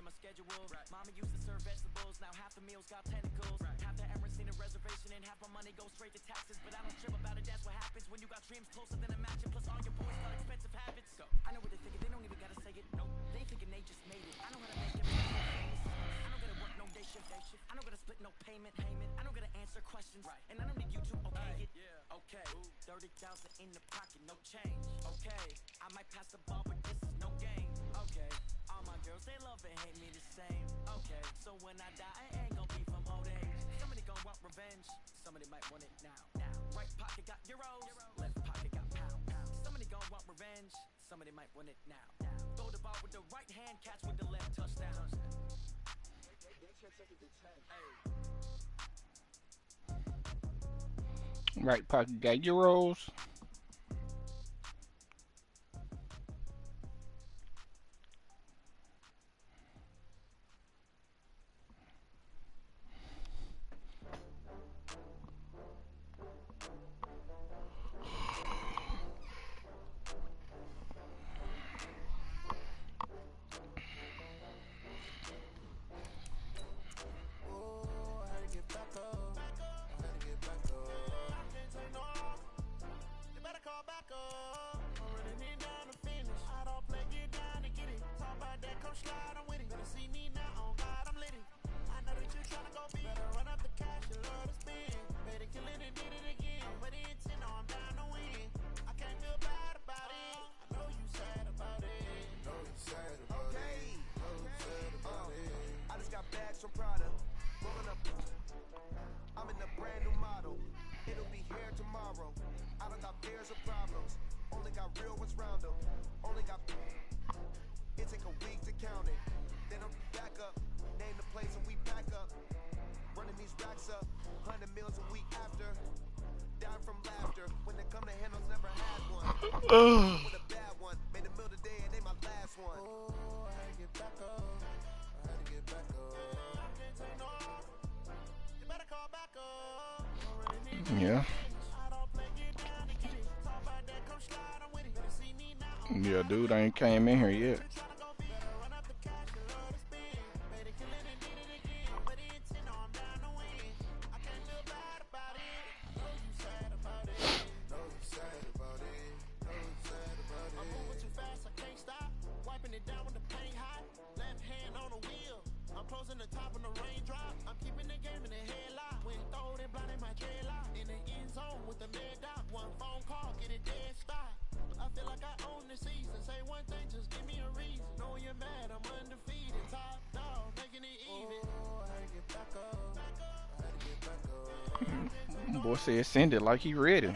my schedule. Mama used to serve vegetables, now half the meals got tentacles. Half the Emirates need a reservation and half my money goes straight to taxes. But I don't trip about it, that's what happens when you got dreams closer than a match. And plus all your boys got expensive habits. I know what they're thinking, they don't even gotta say it. No, they thinking they just made it. I know how to make everything famous. I don't gotta work no day shift. I don't gotta split no payment. I don't gotta answer questions. And I don't need you to okay it. Okay, 30,000 in the pocket, no change. Okay, I might pass the ball, but this is no game. Okay, all my girls, they love and hate me the same. Okay, so when I die, I ain't gon' be from old age. Somebody gon' want revenge, somebody might want it now. Right pocket got euros, left pocket got pounds. Somebody gon' want revenge, somebody might want it now. Throw the ball with the right hand, catch with the left touchdown. Right pocket got euros. Yeah. Yeah, dude, I ain't came in here yet. Boy said send it like he ready.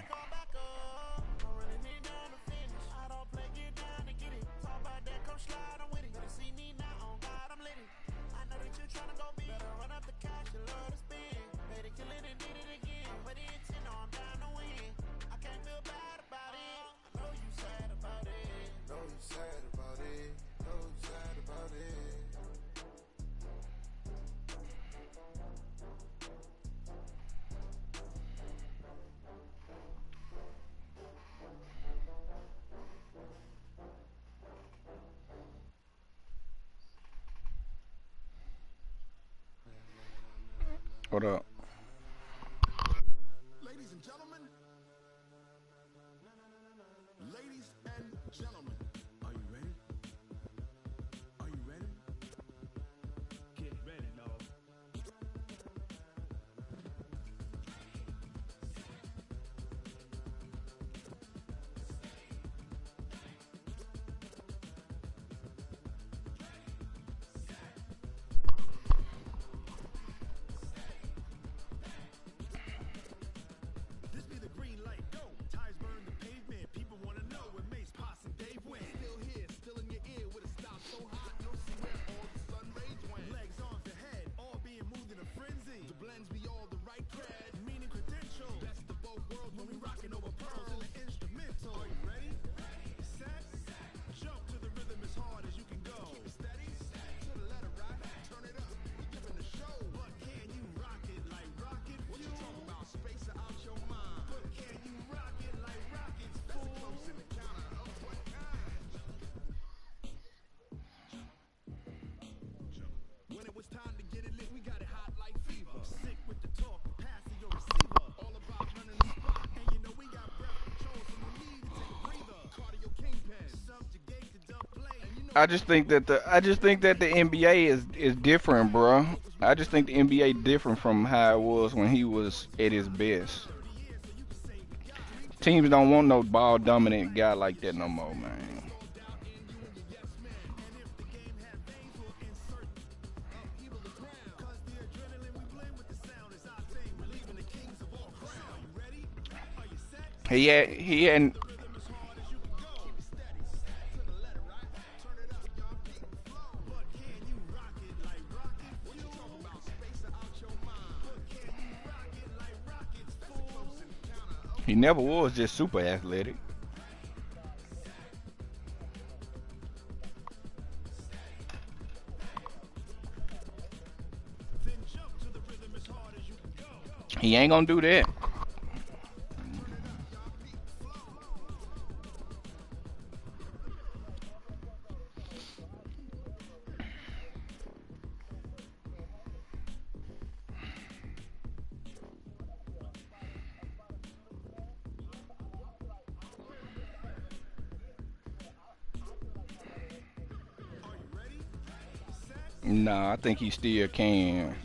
What up? Ladies and gentlemen, ladies and gentlemen, are you ready? Are you ready? Get ready, dog. got it hot like fever. Sick with the talk, passing your receiver. All about running the spot. And you know we got breath control, so no need to take a breather. Cardio kingpin, subjugate the dub play. And you know I just think that the NBA is different, bro. I just think the NBA different from how it was when he was at his best. Teams don't want no ball dominant guy like that no more, man. He hadn't. He never was just super athletic. He ain't gonna do that. Nah, I think he still can.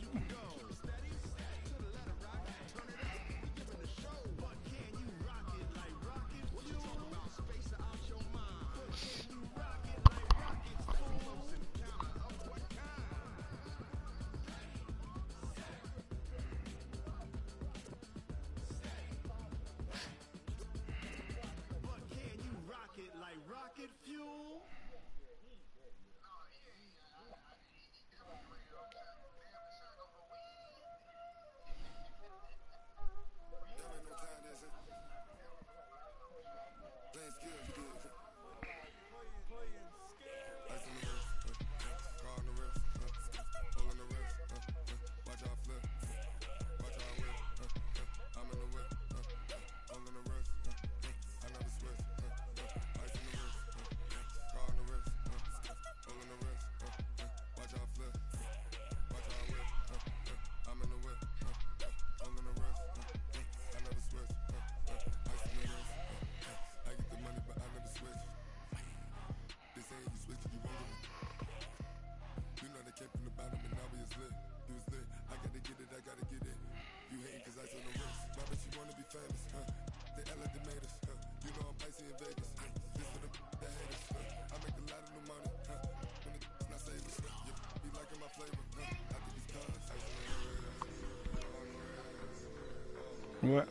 What?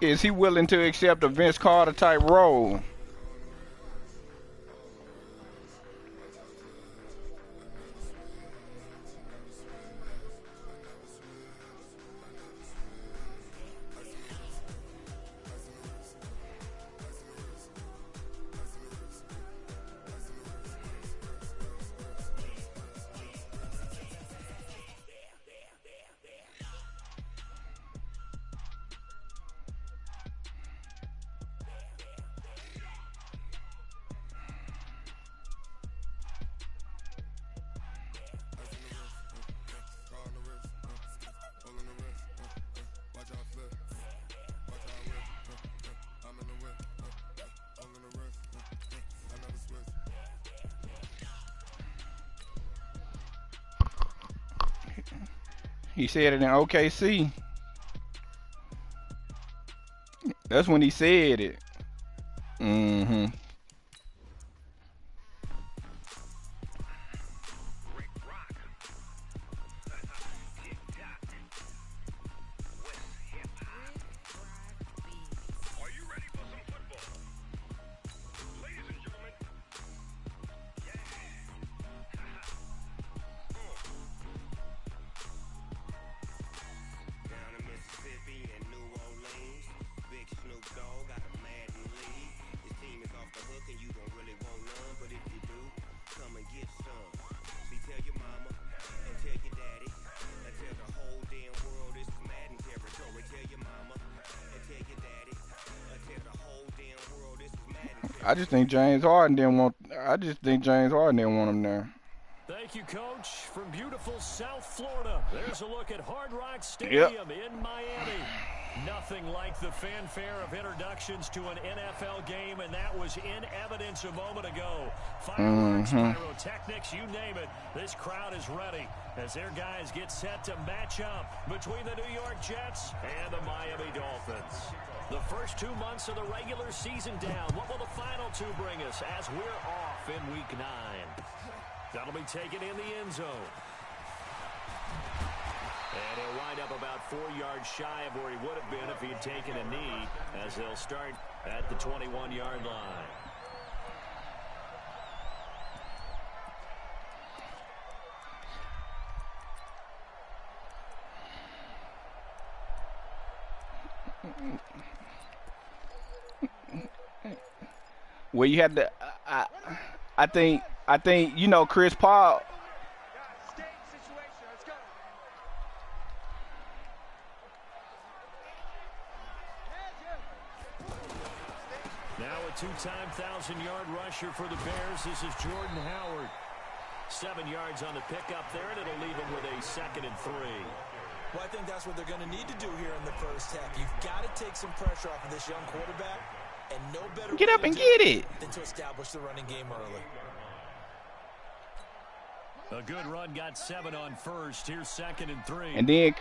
Is he willing to accept a Vince Carter type role? He said it in OKC. That's when he said it. Mm-hmm. I just think James Harden didn't want. I just think James Harden didn't want him there. Thank you, Coach. From beautiful South Florida, there's a look at Hard Rock Yep. Stadium in Miami. Nothing like the fanfare of introductions to an NFL game, and that was in evidence a moment ago. Fireworks, pyrotechnics, you name it. This crowd is ready as their guys get set to match up between the New York Jets and the Miami Dolphins. The first 2 months of the regular season down. What will the final two bring us as we're off in Week 9? That'll be taken in the end zone. And he'll wind up about 4 yards shy of where he would have been if he had taken a knee, as they'll start at the 21-yard line. Well, you had to. I think you know Chris Paul. Now a two-time 1,000-yard rusher for the Bears. This is Jordan Howard. 7 yards on the pickup there, and it'll leave him with a 2nd and 3. Well, I think that's what they're going to need to do here in the first half. You've got to take some pressure off of this young quarterback, and no better Get way up to and do get it it. than to establish the running game early. A good run, got 7 on first. Here's 2nd and 3. And then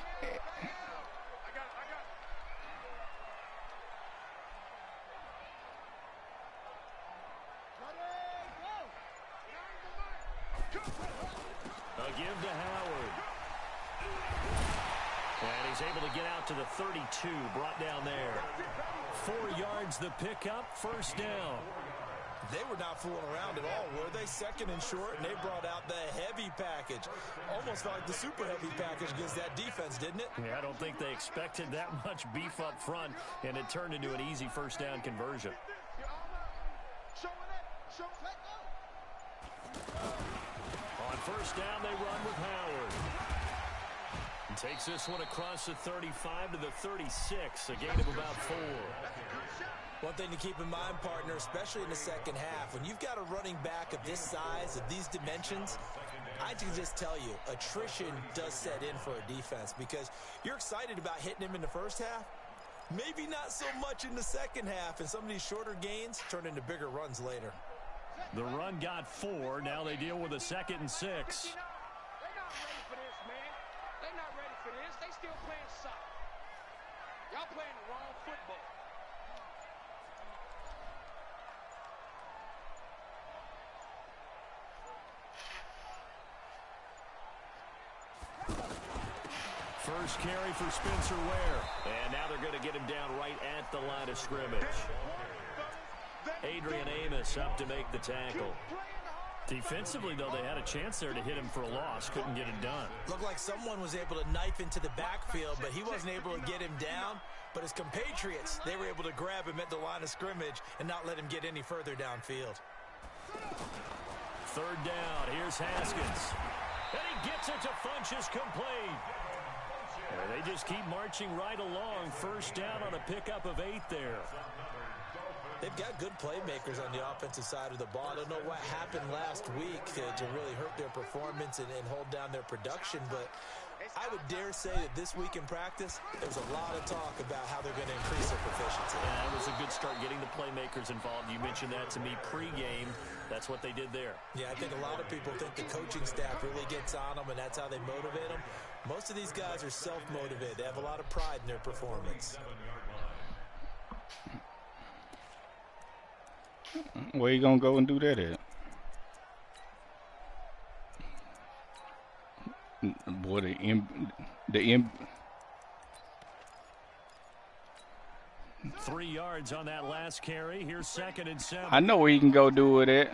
A give to Howard. And he's able to get out to the 32, brought down there. 4 yards the pickup, first down. They were not fooling around at all, were they? 2nd and short, and they brought out the heavy package. Almost felt like the super heavy package against that defense, didn't it? Yeah, I don't think they expected that much beef up front, and it turned into an easy first down conversion. On first down, they run with Howard. And takes this one across the 35 to the 36, a gain of about 4. One thing to keep in mind, partner, especially in the second half, when you've got a running back of this size, of these dimensions, I can just tell you, attrition does set in for a defense because you're excited about hitting him in the first half. Maybe not so much in the second half, and some of these shorter gains turn into bigger runs later. The run got 4. Now they deal with a 2nd and 6. They're not ready for this, man. They're not ready for this. They still playing soccer. Y'all playing the wrong football. First carry for Spencer Ware. And now they're going to get him down right at the line of scrimmage. Adrian Amos up to make the tackle. Defensively, though, they had a chance there to hit him for a loss. Couldn't get it done. Looked like someone was able to knife into the backfield, but he wasn't able to get him down. But his compatriots, they were able to grab him at the line of scrimmage and not let him get any further downfield. Third down. Here's Haskins. And he gets it to Funchess complete. And they just keep marching right along. First down on a pickup of 8 there. They've got good playmakers on the offensive side of the ball. I don't know what happened last week to really hurt their performance and hold down their production, but I would dare say that this week in practice, there's a lot of talk about how they're going to increase their proficiency. And that was a good start getting the playmakers involved. You mentioned that to me pregame. That's what they did there. Yeah, I think a lot of people think the coaching staff really gets on them, and that's how they motivate them. Most of these guys are self-motivated. They have a lot of pride in their performance. Where you gonna go and do that at? Boy, the 3 yards on that last carry. Here's 2nd and 7. I know where you can go do it at.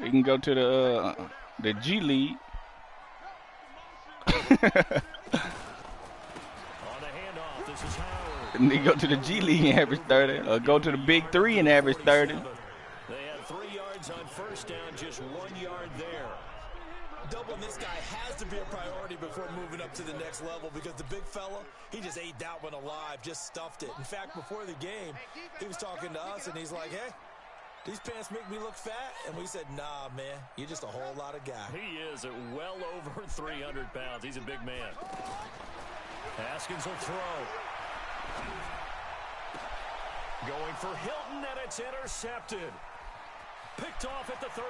You can go to the G League. On the handoff, this is Howard. And they go to the G League and average 30, or go to the Big 3 and average 30. They had 3 yards on first down, just 1 yard there. Doubling this guy has to be a priority before moving up to the next level because the big fella, he just ate that one alive, just stuffed it. In fact, before the game, he was talking to us, and he's like, hey, these pants make me look fat. And we said, nah, man, you're just a whole lot of guy. He is at well over 300 pounds. He's a big man. Haskins will throw. Going for Hilton, and it's intercepted. Picked off at the 39.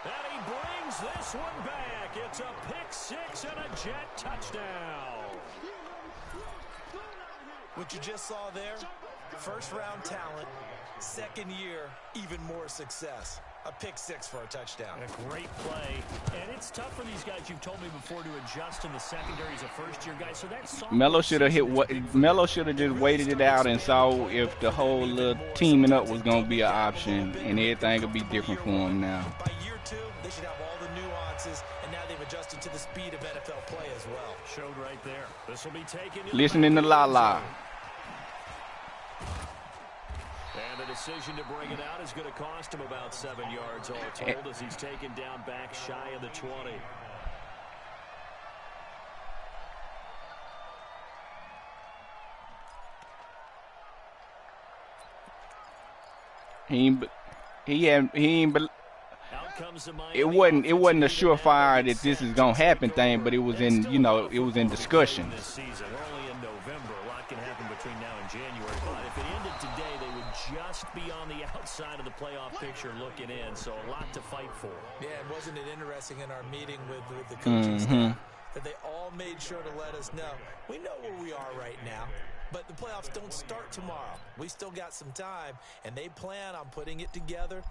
And he brings this one back. It's a pick 6 and a Jet touchdown. What you just saw there, first-round talent, second year, even more success. A pick 6 for a touchdown. A great play. And it's tough for these guys, you've told me before, to adjust in the secondary as a first-year guy. So that's Melo should have Melo should have just waited it out and saw if the whole teaming up was going to be an option, and everything would be different for him now. By year 2, they should have all the nuances, and now they've adjusted to the speed of NFL play as well. Showed right there. This will be taken. Listening to La. And the decision to bring it out is going to cost him about 7 yards all told as he's taken down back shy of the 20. It wasn't a surefire that this is gonna happen thing, but it was in discussion. This season, we're only in November. A lot can happen between now and January. But if it ended today, they would just be on the outside of the playoff picture looking in. So a lot to fight for. Yeah, and wasn't it interesting in our meeting with the coaching staff that they all made sure to let us know, we know where we are right now, but the playoffs don't start tomorrow. We still got some time, and they plan on putting it together,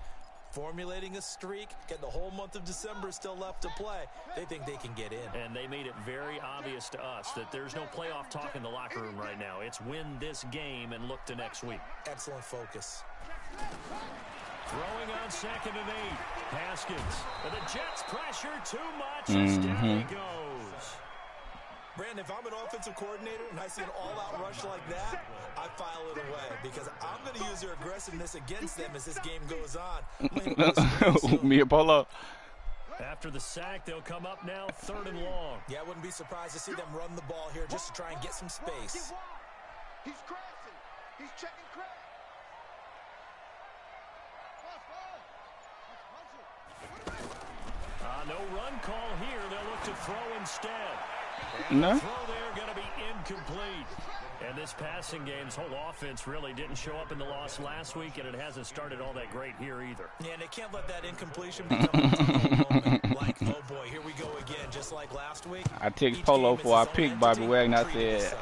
formulating a streak, getting the whole month of December still left to play. They think they can get in. And they made it very obvious to us that there's no playoff talk in the locker room right now. It's win this game and look to next week. Excellent focus. Throwing on 2nd and 8. Haskins. And the Jets pressure too much as down he goes. Brandon, if I'm an offensive coordinator and I see an all-out rush like that, I file it away because I'm going to use their aggressiveness against them as this game goes on. Me and Polo. After the sack, they'll come up now 3rd and long. Yeah, I wouldn't be surprised to see them run the ball here just to try and get some space. He's crossing. He's checking crack. No run call here. They'll look to throw instead. No. The throw there going to be incomplete. And this passing game's whole offense really didn't show up in the loss last week, and it hasn't started all that great here either. Yeah, and they can't let that incompletion become a moment. Like, oh boy, here we go again, just like last week. I text Polo before I picked Bobby Wagner. I said,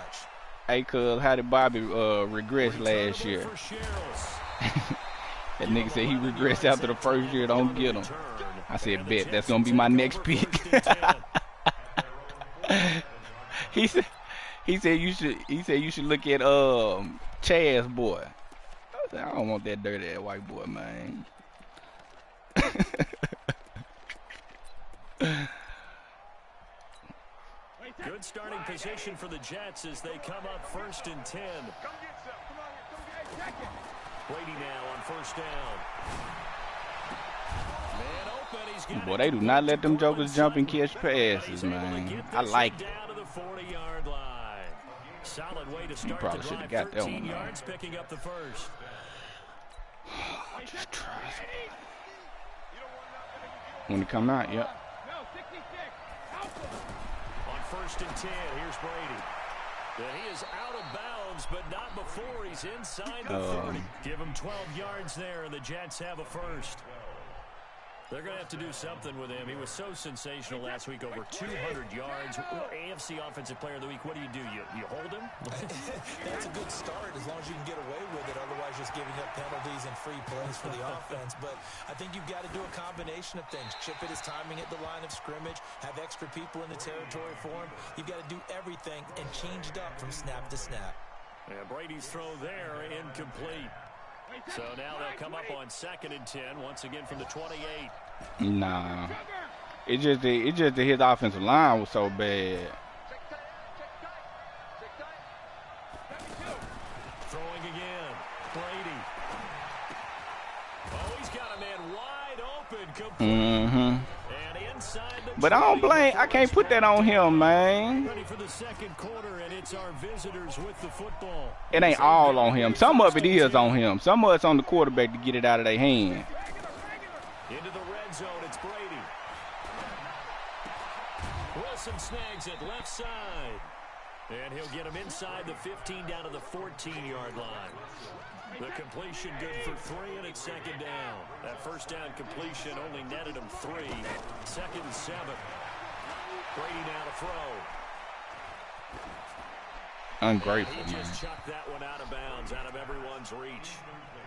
hey, cuz, how did Bobby regress last year? That nigga said he regressed after the first year. Don't get him. I said, bet. That's going to be my next pick. He said you should look at Chaz boy. I said, I don't want that dirty ass white boy, man. Good starting position for the Jets as they come up 1st and 10. Brady now on 1st down. Man open, he's got Boy, they do not let them jokers jump and catch passes, man. I like it. Down to the 40-yard line. Solid way to start probably the should have drive. got that 13 one, man. yards, picking up the first. Just try. When it come out, yep. On 1st and 10, here's Brady. And he is out of bounds, but not before he's inside the 30. Give him 12 yards there, and the Jets have a first. They're going to have to do something with him. He was so sensational last week, over 200 yards. AFC Offensive Player of the Week, what do? You hold him? That's a good start as long as you can get away with it. Otherwise, just giving up penalties and free plays for the offense. But I think you've got to do a combination of things. Chip at his timing at the line of scrimmage, have extra people in the territory for him. You've got to do everything and change it up from snap to snap. Yeah, Brady's throw there, incomplete. So now they'll come up on 2nd and 10, once again from the 28. Nah. It just that his offensive line was so bad. Throwing again. Brady. Oh, he's got a man wide open. Complete. And inside the But I can't put that on him, man. Ready for the second quarter, and it's our visitors with the football. It ain't all on him. Some of it is on him. Some of it's on the quarterback to get it out of their hand. Into the red zone, it's Brady. Wilson snags it left side. And he'll get him inside the 15 down to the 14-yard line. The completion good for 3, and it's 2nd down. That first down completion only netted him 3. 2nd and 7. Brady now to throw. Ungrateful, He man. just chucked that one out of bounds, out of everyone's reach.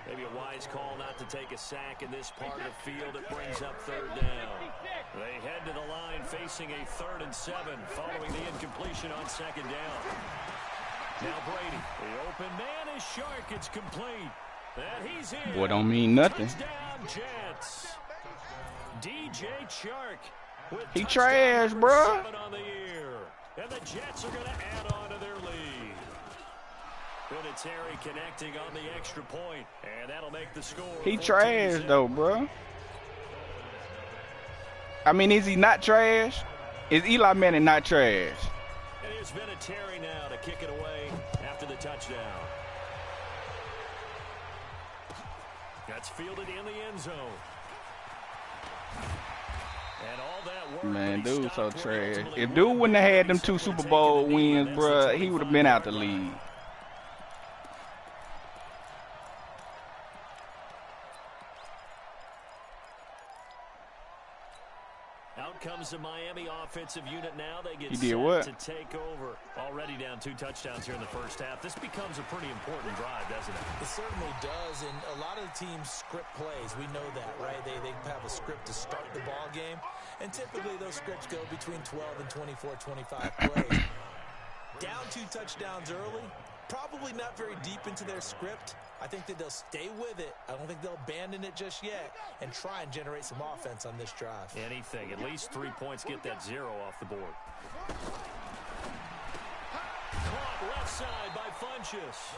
Maybe a wise call not to take a sack in this part of the field. It brings up 3rd down. They head to the line facing a 3rd and 7 following the incompletion on 2nd down. Now Brady, the open man is Shark. It's complete. And he's in. Boy, don't mean nothing. Touchdown Jets. DJ Shark with He trash, bruh. 7 on the year. And the Jets are going to add on to their lead. Vinatieri connecting on the extra point, and that'll make the score. He trash, though, bro. I mean, is he not trash? Is Eli Manning not trash? And here's Vinatieri now to kick it away after the touchdown. That's fielded in the end zone. And all that work, Man, but he dude so stopped trash. ultimately If dude wouldn't have had them 2 winning. Super Bowl Taking the knee, wins, and bro, that's the he would have been out the league. Out comes the Miami offensive unit now. They get He did set what? to take over. Already down 2 touchdowns here in the first half. This becomes a pretty important drive, doesn't it? It certainly does, and a lot of the teams script plays. We know that, right? They have a script to start the ball game, and typically those scripts go between 12 and 24, 25 plays. Down 2 touchdowns early, probably not very deep into their script. I think that they'll stay with it. I don't think they'll abandon it just yet and try and generate some offense on this drive. Anything. At least 3 points, get that 0 off the board. Caught left side by Funchess.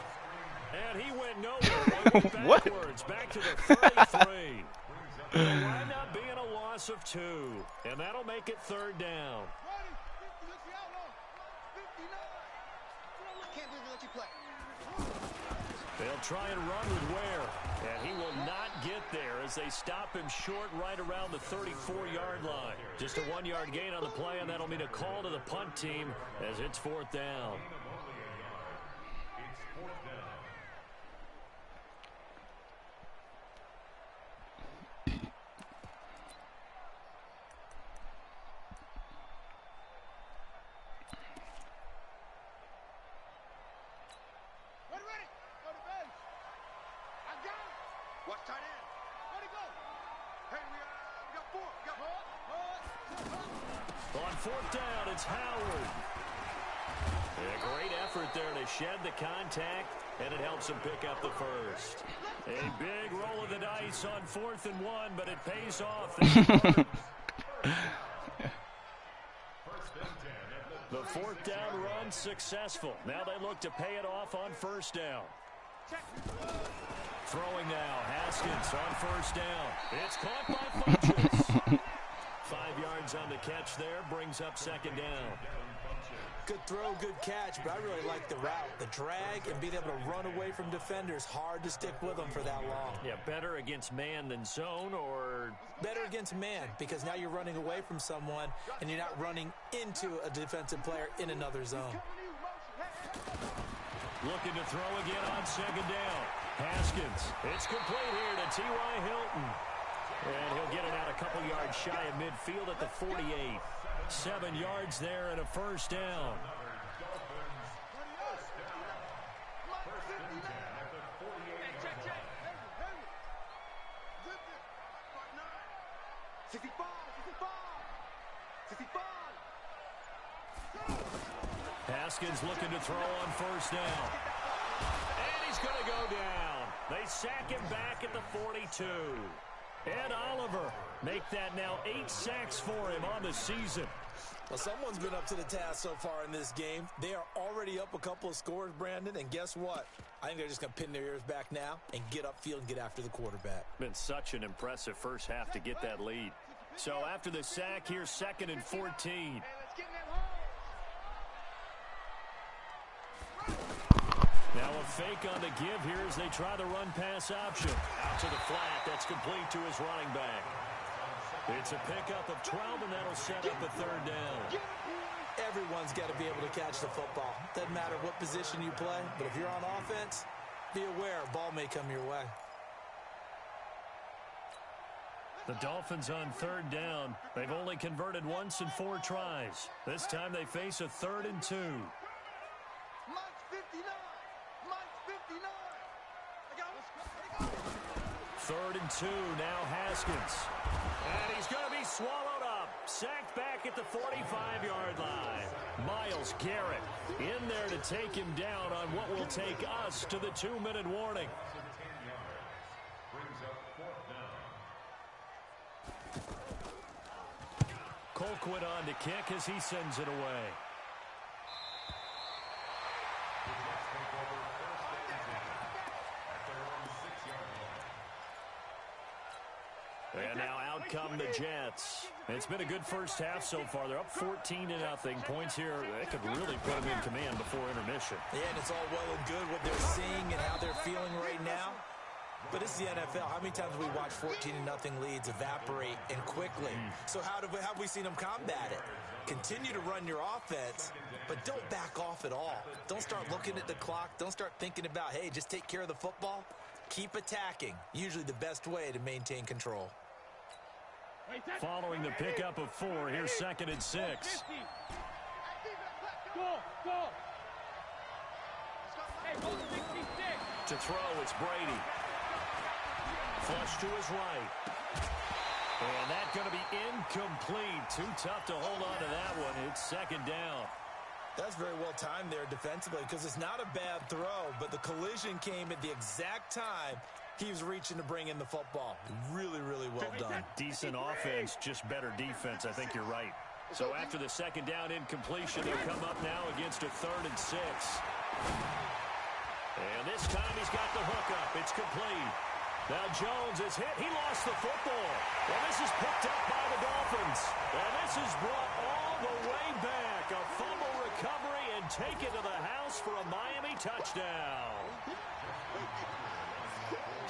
And he went nowhere. He went What? backwards, back to the 33. It'll wind up being a loss of 2. And that'll make it 3rd down. They'll try and run with Ware, and he will not get there as they stop him short right around the 34-yard line. Just a 1-yard gain on the play, and that'll mean a call to the punt team as it's 4th down. Watch tight end. Where'd he go? Hey, we got 4. On 4th down, it's Howard. A great effort there to shed the contact, and it helps him pick up the first. A big roll of the dice on 4th and 1, but it pays off. The 4th down run successful. Now they look to pay it off on 1st down. Throwing now, Haskins on 1st down. It's caught by Funchess. 5 yards on the catch there, brings up 2nd down. Good throw, good catch, but I really like the route. The drag and being able to run away from defenders, hard to stick with them for that long. Yeah, better against man than zone, or better against man, because now you're running away from someone and you're not running into a defensive player in another zone. Looking to throw again on 2nd down. Haskins, it's complete here to T.Y. Hilton. And he'll get it out a couple yards shy of midfield at the 48. 7 yards there and a first down. Haskins looking to throw on first down. And he's going to go down. They sack him back at the 42. Ed Oliver make that now 8 sacks for him on the season. Well, someone's been up to the task so far in this game. They are already up a couple of scores, Brandon, and guess what? I think they're just going to pin their ears back now and get upfield and get after the quarterback. Been such an impressive first half to get that lead. So after the sack, here's 2nd and 14. Now a fake on the give here as they try the run-pass option. Out to the flat. That's complete to his running back. It's a pickup of 12, and that'll set up a 3rd down. Everyone's got to be able to catch the football. Doesn't matter what position you play, but if you're on offense, be aware a ball may come your way. The Dolphins on 3rd down. They've only converted once in 4 tries. This time they face a 3rd and 2. 3rd and 2, now Haskins. And he's going to be swallowed up. Sacked back at the 45-yard line. Myles Garrett in there to take him down on what will take us to the 2-minute warning. Colquitt on to kick as he sends it away. And now out come the Jets. It's been a good first half so far. They're up 14-0. Points here, they could really put them in command before intermission. Yeah, and it's all well and good what they're seeing and how they're feeling right now. But it's the NFL. How many times have we watched 14-0 leads evaporate and quickly? So how have we seen them combat it? Continue to run your offense, but don't back off at all. Don't start looking at the clock. Don't start thinking about, hey, just take care of the football. Keep attacking. Usually the best way to maintain control. Following the pickup of 4, here's 2nd and 6. To throw, it's Brady. Flush to his right. And that's going to be incomplete. Too tough to hold on to that one. It's 2nd down. That's very well timed there defensively because it's not a bad throw, but the collision came at the exact time he was reaching to bring in the football. Really, really well done. Decent offense, just better defense. I think you're right. So after the 2nd down incompletion, they'll come up now against a 3rd and 6. And this time he's got the hook up. It's complete. Now Jones is hit. He lost the football. Well, this is picked up by the Dolphins. And this is brought all the way back. A fumble recovery and take it to the house for a Miami touchdown.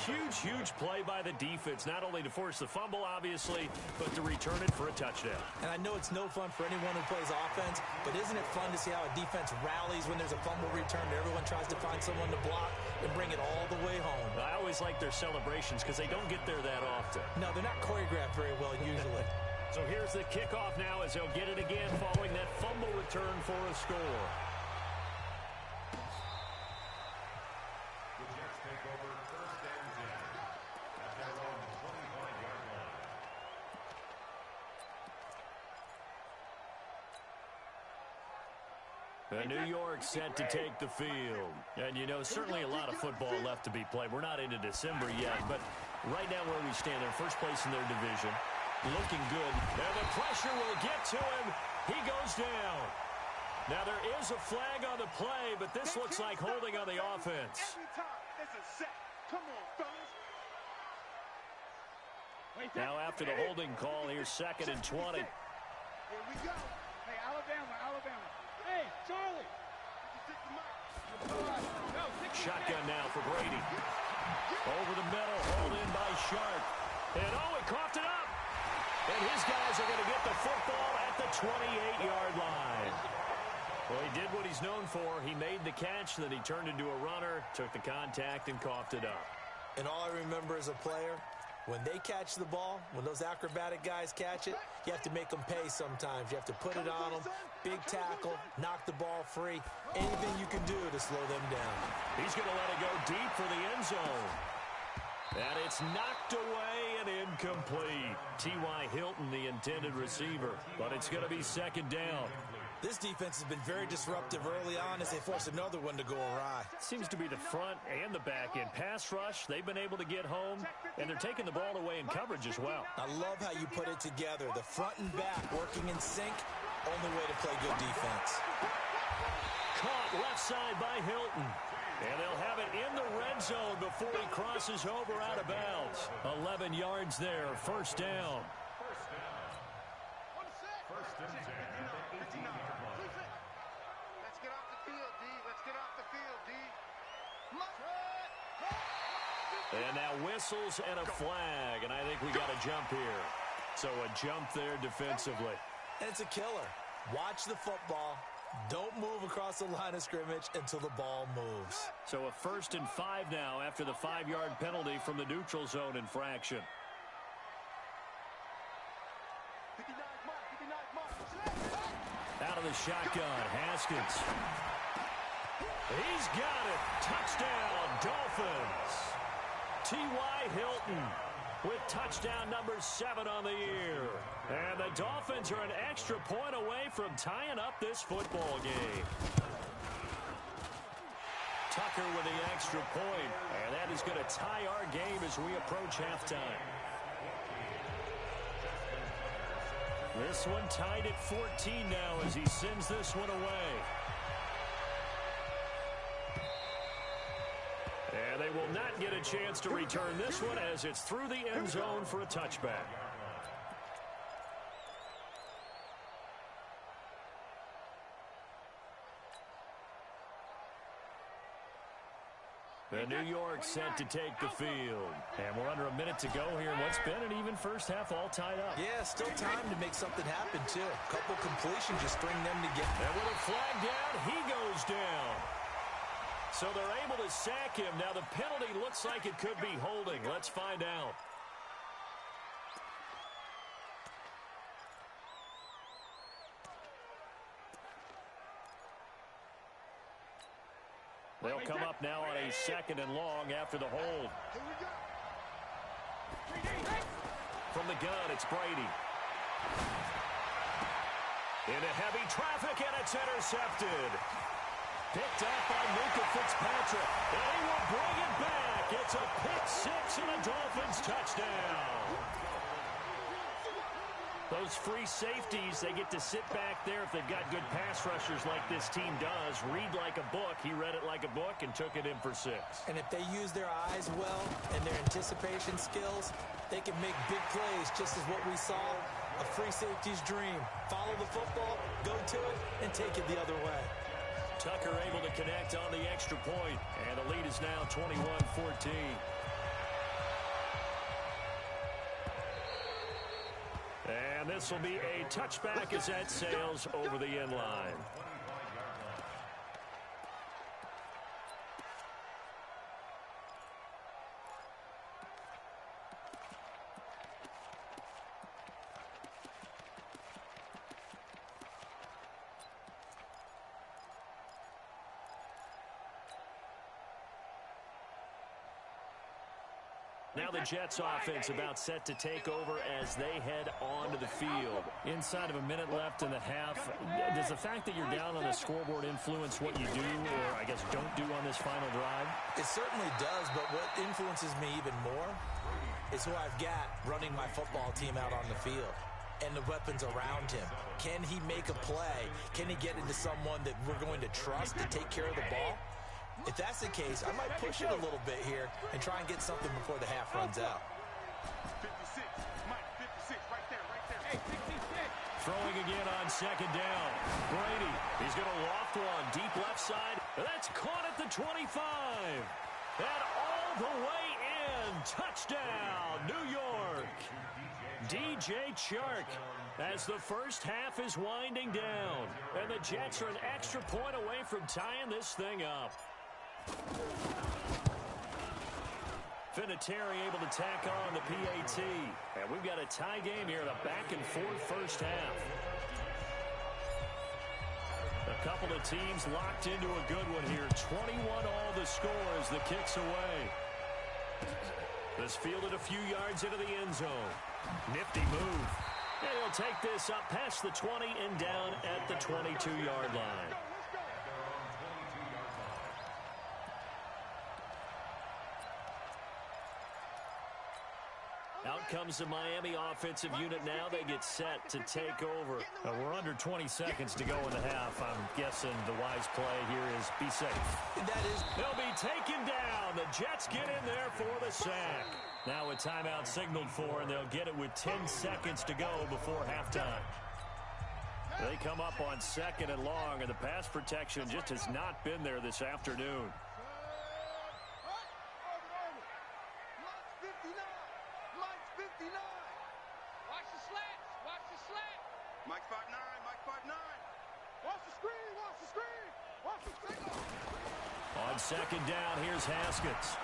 Huge play by the defense, not only to force the fumble, obviously, but to return it for a touchdown. And I know it's no fun for anyone who plays offense, but isn't it fun to see how a defense rallies when there's a fumble return and everyone tries to find someone to block and bring it all the way home? I always like their celebrations because they don't get there that often. No, they're not choreographed very well usually. So here's the kickoff now as they'll get it again following that fumble return for a score. New York set to take the field. And, you know, certainly a lot of football left to be played. We're not into December yet, but right now where we stand, they're first place in their division. Looking good. And the pressure will get to him. He goes down. Now, there is a flag on the play, but this looks like holding on the offense. Now, after the holding call, here's 2nd and 20. Here we go. Hey, Alabama. Hey, Charlie. Shotgun now for Brady. Over the middle, hauled in by Sharp. And, he coughed it up. And his guys are going to get the football at the 28-yard line. Well, he did what he's known for. He made the catch, then he turned into a runner, took the contact, and coughed it up. And all I remember as a player, When they catch the ball, when those acrobatic guys catch it, you have to make them pay sometimes. You have to put it on them, big tackle, knock the ball free, anything you can do to slow them down. He's going to let it go deep for the end zone. And it's knocked away and incomplete. T.Y. Hilton, the intended receiver, but it's going to be second down. This defense has been very disruptive early on as they force another one to go awry. Seems to be the front and the back end. Pass rush, they've been able to get home, and they're taking the ball away in coverage as well. I love how you put it together. The front and back working in sync, only way to play good defense. Caught left side by Hilton. And they'll have it in the red zone before he crosses over out of bounds. 11 yards there, first down. Let's get off the field, D. Let's get off the field, D. And now whistles and a flag, and I think we got a jump here. So a jump there defensively. And it's a killer. Watch the football. Don't move across the line of scrimmage until the ball moves. So a 1st and 5 now after the 5-yard penalty from the neutral zone infraction. Out of the shotgun, Haskins. He's got it. Touchdown, Dolphins. T.Y. Hilton with touchdown number 7 on the year. And the Dolphins are an extra point away from tying up this football game. Tucker with the extra point, and that is going to tie our game as we approach halftime. This one tied at 14 now as he sends this one away. And they will not get a chance to return this one as it's through the end zone for a touchback. The New York set to take the field. And we're under a minute to go here in what's been an even first half all tied up. Yeah, still time to make something happen, too. A couple completions, just string them together. And with a flag down, he goes down. So they're able to sack him. Now the penalty looks like it could be holding. Let's find out. They'll come up now on a 2nd and long after the hold. From the gun, it's Brady. Into heavy traffic, and it's intercepted. Picked up by Luka Fitzpatrick. And he will bring it back. It's a pick 6 and a Dolphins touchdown. Those free safeties, they get to sit back there if they've got good pass rushers like this team does. Read like a book. He read it like a book and took it in for 6. And if they use their eyes well and their anticipation skills, they can make big plays, just as what we saw, a free safety's dream. Follow the football, go to it, and take it the other way. Tucker able to connect on the extra point, and the lead is now 21-14. And this will be a touchback as that sails over the end line. Now the Jets offense about set to take over as they head onto the field. Inside of a minute left in the half, does the fact that you're down on the scoreboard influence what you do, or I guess don't do on this final drive? It certainly does, but what influences me even more is who I've got running my football team out on the field and the weapons around him. Can he make a play? Can he get into someone that we're going to trust to take care of the ball? If that's the case, I might push it a little bit here and try and get something before the half runs out. 56, Mike, 56, right there, right there. Hey, 56. Throwing again on 2nd down. Brady, he's going to loft one deep left side. That's caught at the 25. And all the way in. Touchdown, New York. DJ Chark as the first half is winding down. And the Jets are an extra point away from tying this thing up. Vinatieri able to tack on the PAT. And we've got a tie game here in a back-and-forth first half. A couple of teams locked into a good one here. 21 all the score as the kick's away. This fielded a few yards into the end zone. Nifty move. And he'll take this up past the 20 and down at the 22-yard line. Out comes the Miami offensive unit now. They get set to take over. We're under 20 seconds to go in the half. I'm guessing the wise play here is be safe. That is. They'll be taken down. The Jets get in there for the sack. Now a timeout signaled for, and they'll get it with 10 seconds to go before halftime. They come up on 2nd and long, and the pass protection just has not been there this afternoon. Mike 5'9", Mike 5'9". Watch the screen, watch the screen, watch the screen. On 2nd down, here's Haskins.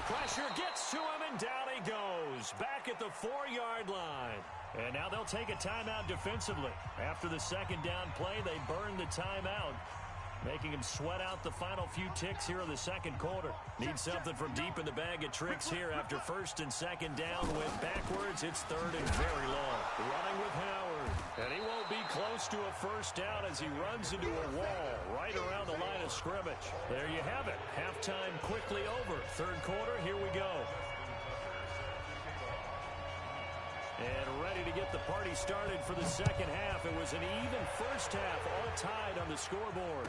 Pressure gets to him, and down he goes. Back at the 4-yard line. And now they'll take a timeout defensively. After the 2nd down play, they burn the timeout, making him sweat out the final few ticks here in the 2nd quarter. Need something from deep in the bag of tricks here after 1st and 2nd down. Went backwards. It's 3rd and very long. Running with Howard. And he won't be close to a first down as he runs into a wall right around the line of scrimmage. There you have it. Halftime quickly over. 3rd quarter, here we go. And ready to get the party started for the 2nd half. It was an even first half, all tied on the scoreboard.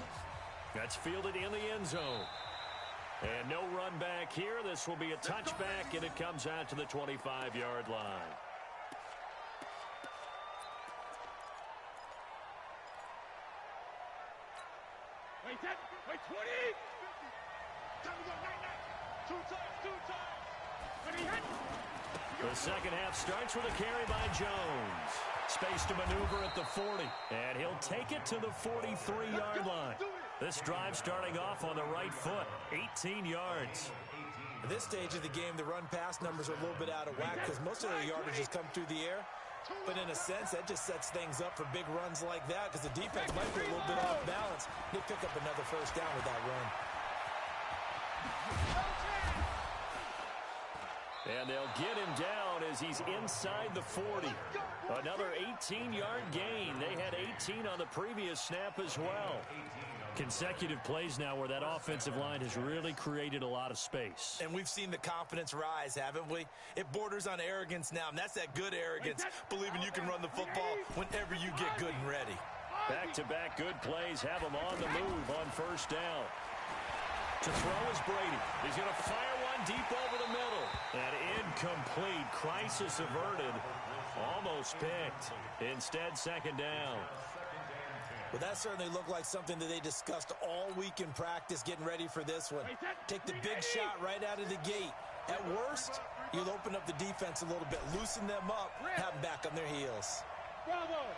That's fielded in the end zone. And no run back here. This will be a touchback, and it comes out to the 25-yard line. Wait, 20. Time to go, 9. 2 times. When he hit. The 2nd half starts with a carry by Jones. Space to maneuver at the 40. And he'll take it to the 43-yard line. This drive starting off on the right foot. 18 yards. At this stage of the game, the run-pass numbers are a little bit out of whack because most of their yardage has come through the air. But in a sense, that just sets things up for big runs like that because the defense might be a little bit off balance. They pick up another first down with that run. And they'll get him down as he's inside the 40. Another 18-yard gain. They had 18 on the previous snap as well. Consecutive plays now where that offensive line has really created a lot of space. And we've seen the confidence rise, haven't we? It borders on arrogance now, and that's that good arrogance, believing you can run the football whenever you get good and ready. Back-to-back good plays have him on the move on first down. To throw is Brady. He's going to fire one deep over the middle. And incomplete. Crisis averted. Almost picked. Instead, 2nd down. Well, that certainly looked like something that they discussed all week in practice getting ready for this one. Take the big shot right out of the gate. At worst, you'll open up the defense a little bit, loosen them up, have them back on their heels. Bravo.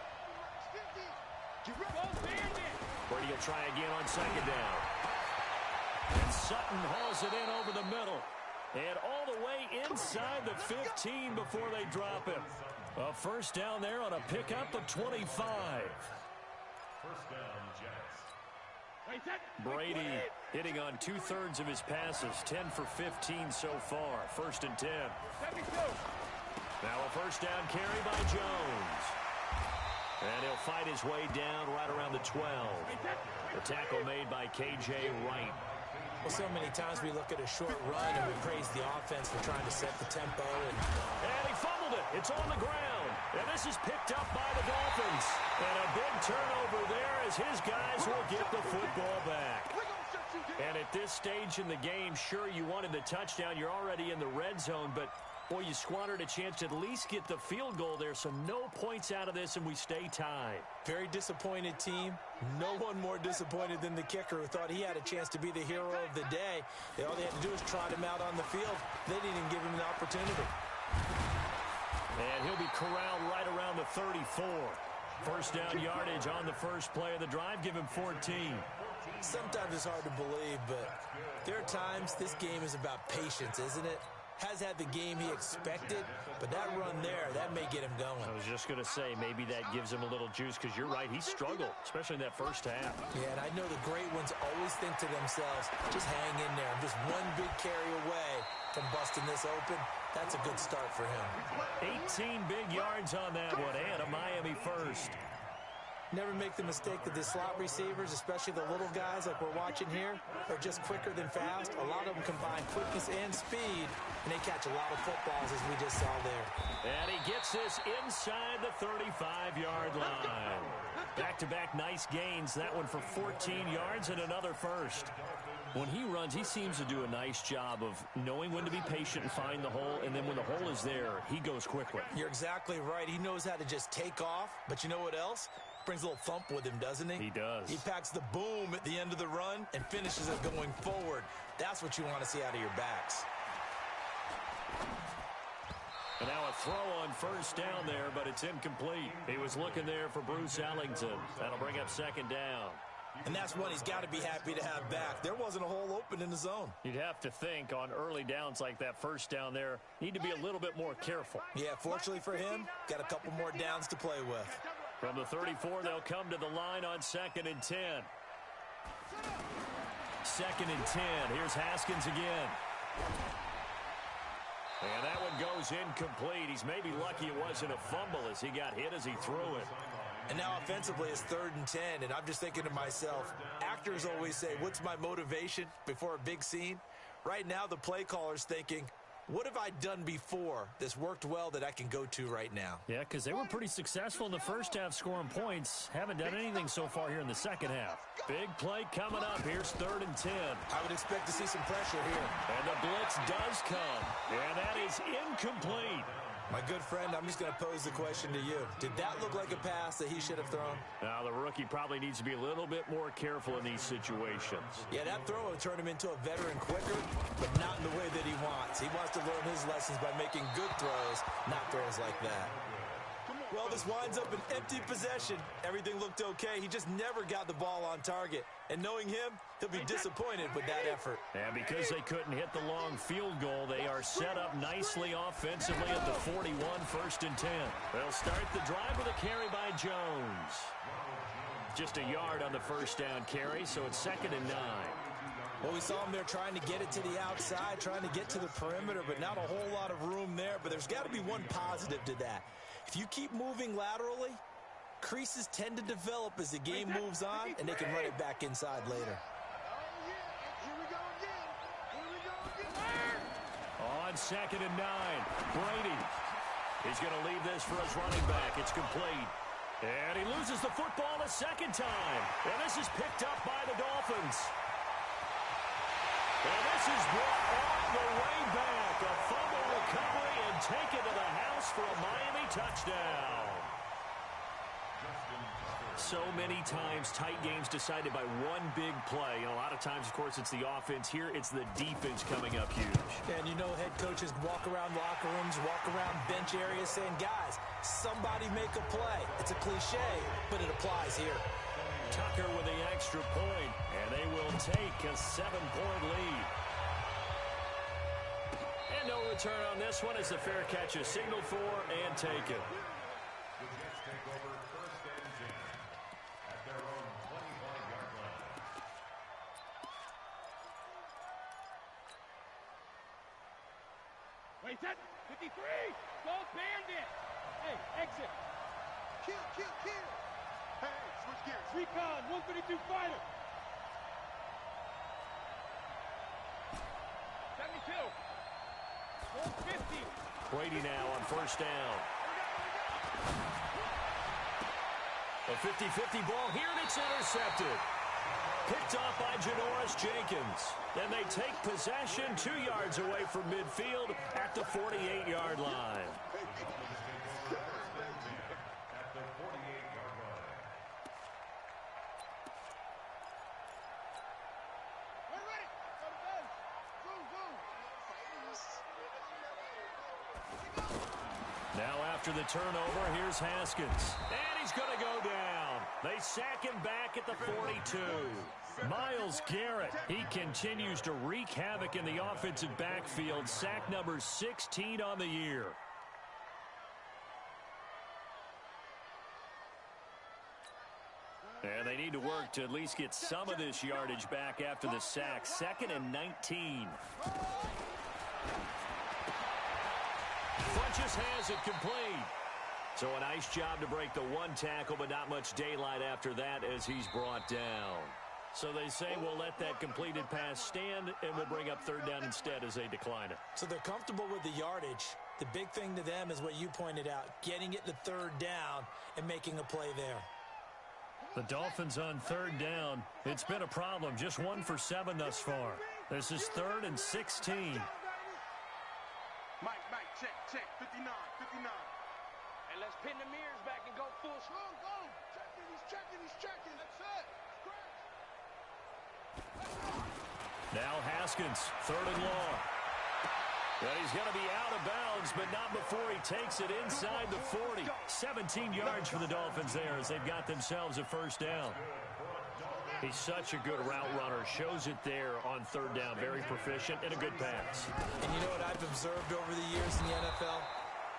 Brady will try again on 2nd down. And Sutton hauls it in over the middle. And all the way inside the 15 before they drop him. A first down there on a pickup of 25. First down, Jets. Brady hitting on 2/3 of his passes. 10 for 15 so far. 1st and 10. Now a first down carry by Jones. And he'll fight his way down right around the 12. The tackle made by K.J. Wright. Well, so many times we look at a short run and we praise the offense for trying to set the tempo. And he fumbled it. It's on the ground. And this is picked up by the Dolphins. And a big turnover there as his guys will get the football back. And at this stage in the game, sure, you wanted the touchdown. You're already in the red zone, but boy, you squandered a chance to at least get the field goal there, so no points out of this, and we stay tied. Very disappointed team. No one more disappointed than the kicker who thought he had a chance to be the hero of the day. All they had to do was trot him out on the field. They didn't even give him an opportunity. And he'll be corralled right around the 34. First down yardage on the first play of the drive. Give him 14. Sometimes it's hard to believe, but there are times this game is about patience, isn't it? has had the game he expected, but that run there, that may get him going. I was just going to say, maybe that gives him a little juice, because you're right, he struggled, especially in that first half. Yeah, and I know the great ones always think to themselves, just hang in there. I'm just one big carry away from busting this open. That's a good start for him. 18 big yards on that one, and a Miami first. Never make the mistake that the slot receivers, especially the little guys like we're watching here, are just quicker than fast. A lot of them combine quickness and speed, and they catch a lot of footballs, as we just saw there. And he gets this inside the 35-yard line. Back-to-back nice gains. That one for 14 yards and another first. When he runs, he seems to do a nice job of knowing when to be patient and find the hole, and then when the hole is there, he goes quickly. You're exactly right. He knows how to just take off, but you know what else? Brings a little thump with him, doesn't he? He does. He packs the boom at the end of the run and finishes it going forward. That's what you want to see out of your backs. And now a throw on first down there, but it's incomplete. He was looking there for Bruce Ellington. That'll bring up second down. And that's one he's got to be happy to have back. There wasn't a hole open in the zone. You'd have to think on early downs like that first down there, need to be a little bit more careful. Yeah, fortunately for him, got a couple more downs to play with. From the 34, they'll come to the line on 2nd and 10. 2nd and 10. Here's Haskins again. And that one goes incomplete. He's maybe lucky it wasn't a fumble as he got hit as he threw it. And now offensively it's 3rd and 10, and I'm just thinking to myself, actors always say, what's my motivation before a big scene? Right now the play caller's thinking, what have I done before that's worked well that I can go to right now? Yeah, because they were pretty successful in the first half scoring points. Haven't done anything so far here in the second half. Big play coming up. Here's 3rd and 10. I would expect to see some pressure here. And the blitz does come. And that is incomplete. My good friend, I'm just going to pose the question to you. Did that look like a pass that he should have thrown? Now, the rookie probably needs to be a little bit more careful in these situations. Yeah, that throw will turn him into a veteran quicker, but not in the way that he wants. He wants to learn his lessons by making good throws, not throws like that. Well, this winds up an empty possession. Everything looked okay. He just never got the ball on target. And knowing him, he'll be disappointed with that effort. And because they couldn't hit the long field goal, they are set up nicely offensively at the 41, 1st and 10. They'll start the drive with a carry by Jones. Just a yard on the first down carry, so it's 2nd and 9. Well, we saw him there trying to get it to the outside, trying to get to the perimeter, but not a whole lot of room there. But there's got to be one positive to that. If you keep moving laterally, creases tend to develop as the game moves on, and they can run it back inside later. On 2nd and 9, Brady. He's going to leave this for his running back. It's complete. And he loses the football a second time. And this is picked up by the Dolphins. And this is brought all the way back. A fumble recovery and taken to the house for a Miami touchdown. So many times tight games decided by one big play. And a lot of times, of course, it's the offense. Here, it's the defense coming up huge. And you know head coaches walk around locker rooms, walk around bench areas saying, guys, somebody make a play. It's a cliche, but it applies here. Tucker with the extra point, and they will take a 7-point lead. And no return on this one as the fair catch is signaled for and taken. Wait, set. 53. Don't bandit. Hey, exit. Kill, kill, kill. Hey, switch gears. Recon, 152 fighter. 72. 150. Brady now on first down. A 50-50 ball here, and it's intercepted. Picked off by Janoris Jenkins. Then they take possession 2 yards away from midfield at the 48-yard line. Now after the turnover, here's Haskins. And he's going to go down. They sack him back at the 42. Myles Garrett, he continues to wreak havoc in the offensive backfield. Sack number 16 on the year. And they need to work to at least get some of this yardage back after the sack. 2nd and 19. Funches has it complete. So a nice job to break the one tackle, but not much daylight after that as he's brought down. So they say we'll let that completed pass stand, and we'll bring up 3rd down instead as they decline it. So they're comfortable with the yardage. The big thing to them is what you pointed out, getting it to 3rd down and making a play there. The Dolphins on 3rd down. It's been a problem. Just 1 for 7 thus far. This is 3rd and 16. Mike, check, 59. And let's pin the mirrors back and go full swing. Go. He's checking. That's it. Now Haskins, 3rd and long. Well, he's going to be out of bounds, but not before he takes it inside the 40. 17 yards for the Dolphins there as they've got themselves a 1st down. He's such a good route runner. Shows it there on 3rd down. Very proficient and a good pass. And you know what I've observed over the years in the NFL?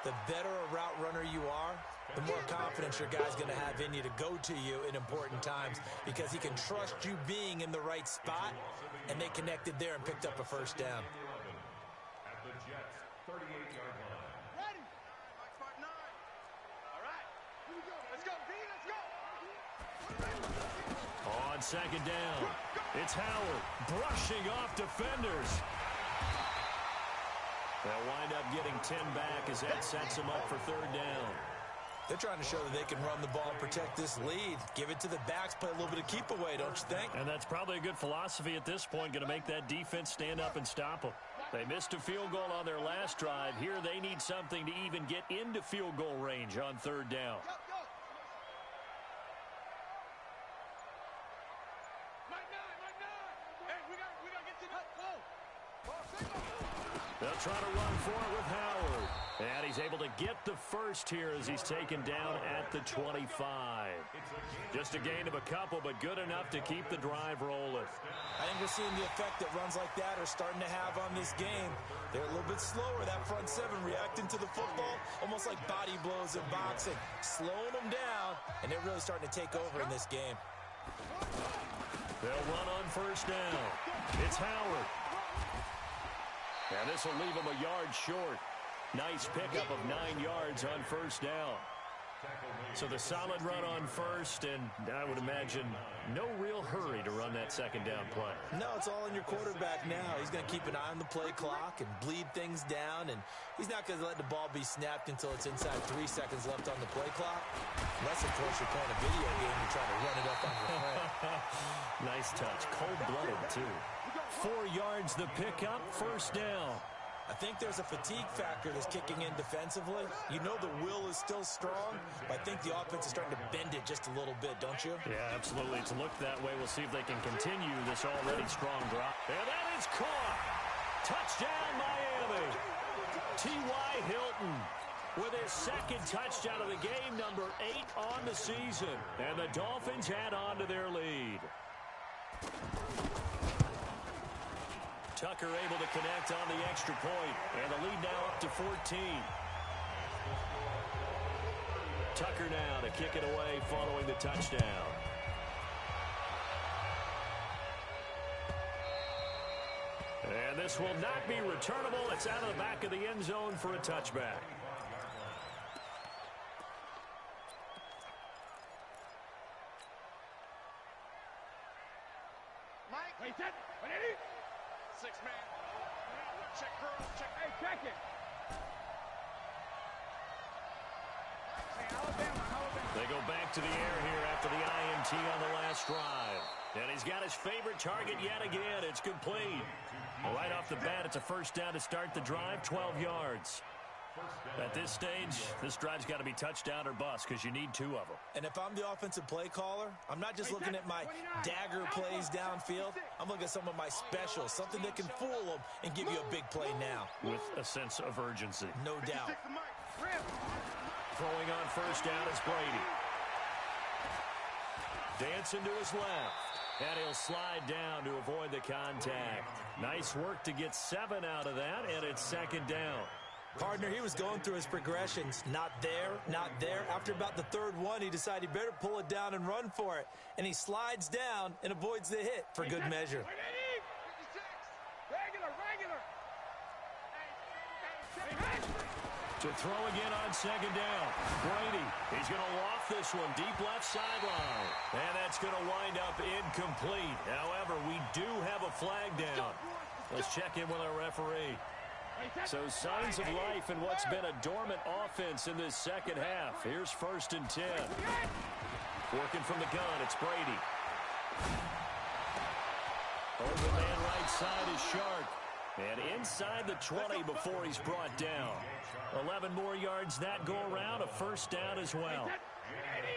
The better a route runner you are, the more confidence your guy's going to have in you to go to you in important times because he can trust you being in the right spot, and they connected there and picked up a 1st down. At the Jets' 38-yard line. Ready? Mike, 5-9. All right. Here we go. Let's go, V. Let's go. On 2nd down, it's Howard brushing off defenders. They'll wind up getting 10 back as that sets them up for 3rd down. They're trying to show that they can run the ball and protect this lead. Give it to the backs, play a little bit of keep away, don't you think? And that's probably a good philosophy at this point, going to make that defense stand up and stop them. They missed a field goal on their last drive. Here they need something to even get into field goal range on 3rd down. Mike 9. Hey, we got to get to that. Go. They'll try to run for it with Howard. And he's able to get the 1st here as he's taken down at the 25. Just a gain of a couple, but good enough to keep the drive rolling. I think we're seeing the effect that runs like that are starting to have on this game. They're a little bit slower, that front 7, reacting to the football, almost like body blows in boxing, slowing them down, and they're really starting to take over in this game. They'll run on 1st down. It's Howard. And this will leave him a yard short. Nice pickup of 9 yards on 1st down. So the solid run on 1st, and I would imagine no real hurry to run that 2nd down play. No, it's all in your quarterback now. He's going to keep an eye on the play clock and bleed things down, and he's not going to let the ball be snapped until it's inside 3 seconds left on the play clock. Unless, of course, you're playing a video game and trying to run it up on your friend. Nice touch. Cold-blooded, too. 4 yards the pickup, 1st down. I think there's a fatigue factor that's kicking in defensively. You know the will is still strong, but I think the offense is starting to bend it just a little bit, don't you? Yeah, absolutely. It's looked that way. We'll see if they can continue this already strong drop. And that is caught. Touchdown, Miami. T.Y. Hilton with his 2nd touchdown of the game, number 8 on the season. And the Dolphins add on to their lead. Tucker able to connect on the extra point, and the lead now up to 14. Tucker now to kick it away following the touchdown. And this will not be returnable. It's out of the back of the end zone for a touchback. Mike, wait, that. 6-man. Check, girl. Check. Hey, check it. Hey, Alabama. They go back to the air here after the INT on the last drive. And he's got his favorite target yet again. It's complete. Right off the bat, it's a 1st down to start the drive, 12 yards. At this stage, this drive's got to be touchdown or bust because you need 2 of them. And if I'm the offensive play caller, I'm not just looking at my dagger plays downfield. I'm looking at some of my specials, something that can fool them and give you a big play now. With a sense of urgency. No doubt. Throwing on 1st down is Brady. Dancing to his left. And he'll slide down to avoid the contact. Nice work to get 7 out of that, and it's second down. Partner, he was going through his progressions. Not there, not there. After about the third one, he decided he better pull it down and run for it. And he slides down and avoids the hit for good measure. To throw again on second down. Brady, he's going to loft this one deep left sideline. And that's going to wind up incomplete. However, we do have a flag down. Let's check in with our referee. So signs of life in what's been a dormant offense in this second half. Here's 1st and 10. Working from the gun, it's Brady. Open man right side is Shark. And inside the 20 before he's brought down. 11 more yards that go around, a 1st down as well.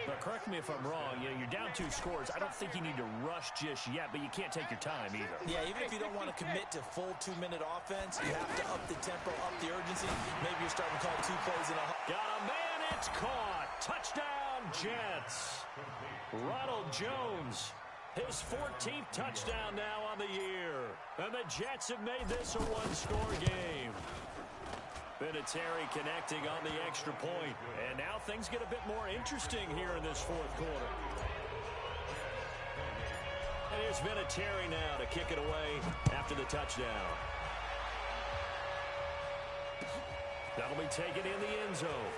But correct me if I'm wrong, you're down 2 scores. I don't think you need to rush just yet, but you can't take your time either. Yeah, even if you don't want to commit to full 2-minute offense, you have to up the tempo, up the urgency. Maybe you're starting to call 2 plays in a... Got a man, it's caught. Touchdown, Jets. Ronald Jones. His 14th touchdown now on the year. And the Jets have made this a 1-score game. Vinatieri connecting on the extra point. And now things get a bit more interesting here in this 4th quarter. And here's Vinatieri now to kick it away after the touchdown. That'll be taken in the end zone.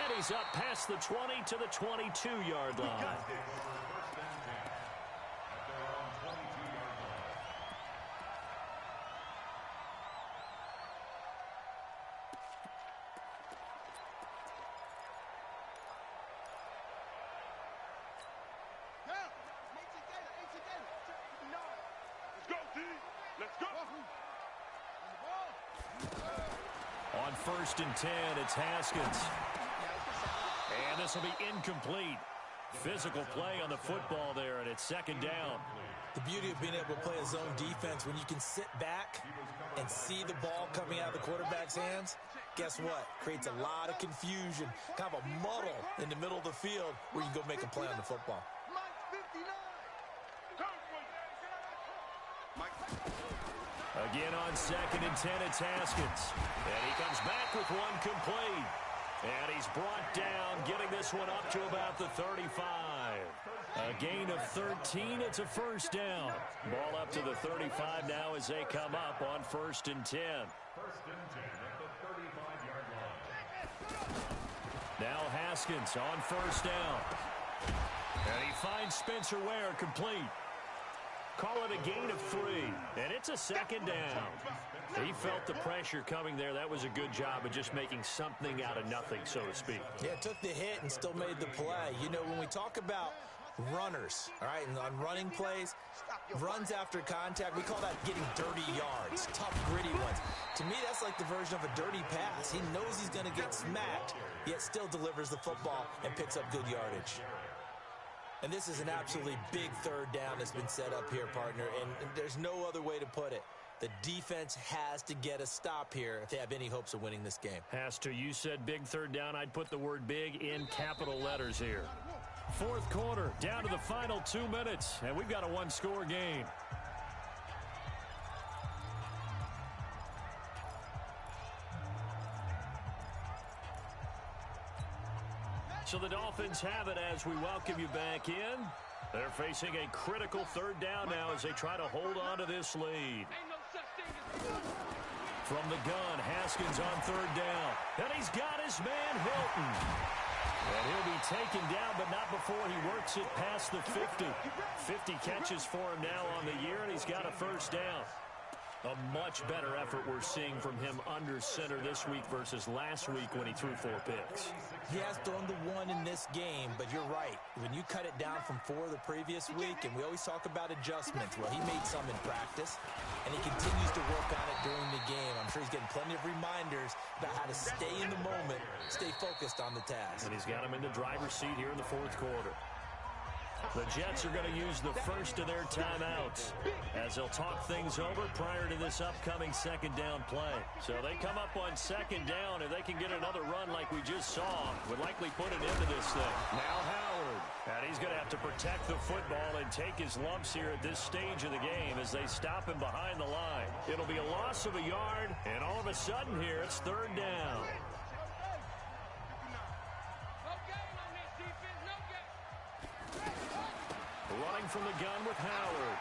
And he's up past the 20 to the 22-yard line. On 1st and 10, it's Haskins. And this will be incomplete. Physical play on the football there, and it's second down. The beauty of being able to play a zone defense, when you can sit back and see the ball coming out of the quarterback's hands, guess what? Creates a lot of confusion, kind of a muddle in the middle of the field where you can go make a play on the football. Again on 2nd and 10, it's Haskins. And he comes back with one complete. And he's brought down, getting this one up to about the 35. A gain of 13, it's a 1st down. Ball up to the 35 now as they come up on 1st and 10. Now Haskins on 1st down. And he finds Spencer Ware complete. Call it a gain of 3, and it's a 2nd down. He felt the pressure coming there. That was a good job of just making something out of nothing, so to speak. Yeah, took the hit and still made the play. You know, when we talk about runners, all right, and on running plays, runs after contact, we call that getting dirty yards, tough, gritty ones. To me, that's like the version of a dirty pass. He knows he's going to get smacked, yet still delivers the football and picks up good yardage. And this is an absolutely big 3rd down that's been set up here, partner, and there's no other way to put it. The defense has to get a stop here if they have any hopes of winning this game. Has to. You said big 3rd down. I'd put the word big in capital letters here. 4th quarter, down to the final 2 minutes, and we've got a 1-score game. So the Dolphins have it as we welcome you back in. They're facing a critical 3rd down now as they try to hold on to this lead. From the gun, Haskins on 3rd down. And he's got his man, Hilton. And he'll be taken down, but not before he works it past the 50. 50 catches for him now on the year, and he's got a 1st down. A much better effort we're seeing from him under center this week versus last week when he threw 4 picks. He has thrown the 1 in this game, but you're right. When you cut it down from 4 the previous week, and we always talk about adjustments, well, he made some in practice, and he continues to work on it during the game. I'm sure he's getting plenty of reminders about how to stay in the moment, stay focused on the task. And he's got him in the driver's seat here in the 4th quarter. The Jets are going to use the first of their timeouts as they'll talk things over prior to this upcoming 2nd down play. So they come up on 2nd down. If they can get another run like we just saw, would likely put an end to this thing. Now Howard. And he's going to have to protect the football and take his lumps here at this stage of the game as they stop him behind the line. It'll be a loss of a yard, and all of a sudden here, it's third down. Running from the gun with Howard.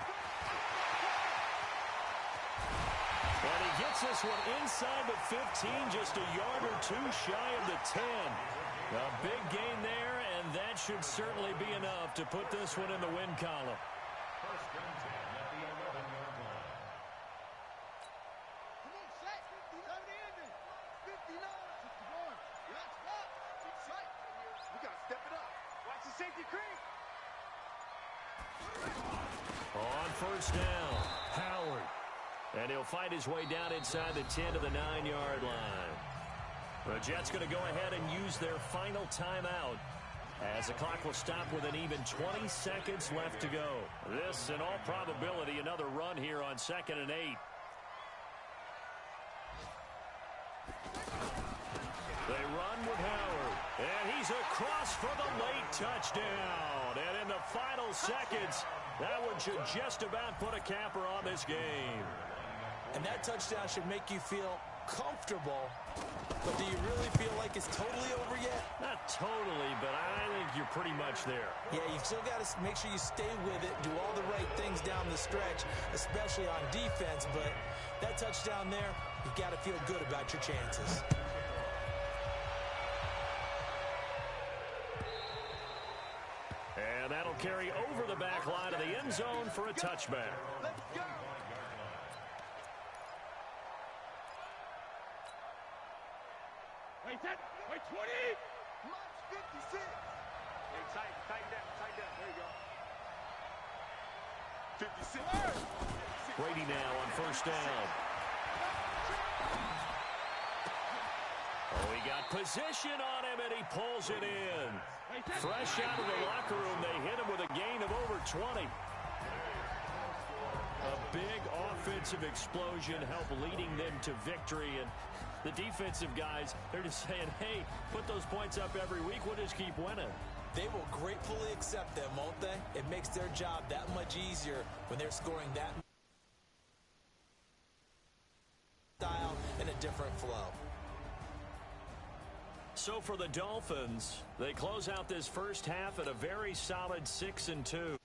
And he gets this one inside the 15, just a yard or two shy of the 10. A big gain there, and that should certainly be enough to put this one in the win column. First and 10 at the 11-yard line. Come on, Shaq. 59. Let's walk. It's right. We got to step it up. Watch the safety creep. On first down, Howard. And he'll fight his way down inside the 10 to the 9-yard line. The Jets going to go ahead and use their final timeout as the clock will stop with an even 20 seconds left to go. This, in all probability, another run here on 2nd and 8. They run with Howard, and he's across for the late touchdown. And in the final seconds, that one should just about put a capper on this game. And that touchdown should make you feel comfortable. But do you really feel like it's totally over yet? Not totally, but I think you're pretty much there. Yeah, you still got to make sure you stay with it, do all the right things down the stretch, especially on defense. But that touchdown there, you've got to feel good about your chances. And that'll carry over the back line of the end zone for a touchback. Let's go. Wait, 10. Wait, 20. March 56. Hey, tighten down. There you go. 56. Brady now on first down. Oh, he got position on him, and he pulls it in. Fresh out of the locker room, they hit him with a gain of over 20. A big offensive explosion helped leading them to victory, and the defensive guys, they're just saying, hey, put those points up every week, we'll just keep winning. They will gratefully accept them, won't they? It makes their job that much easier when they're scoring that style in a different flow. So for the Dolphins, they close out this first half at a very solid 6-2.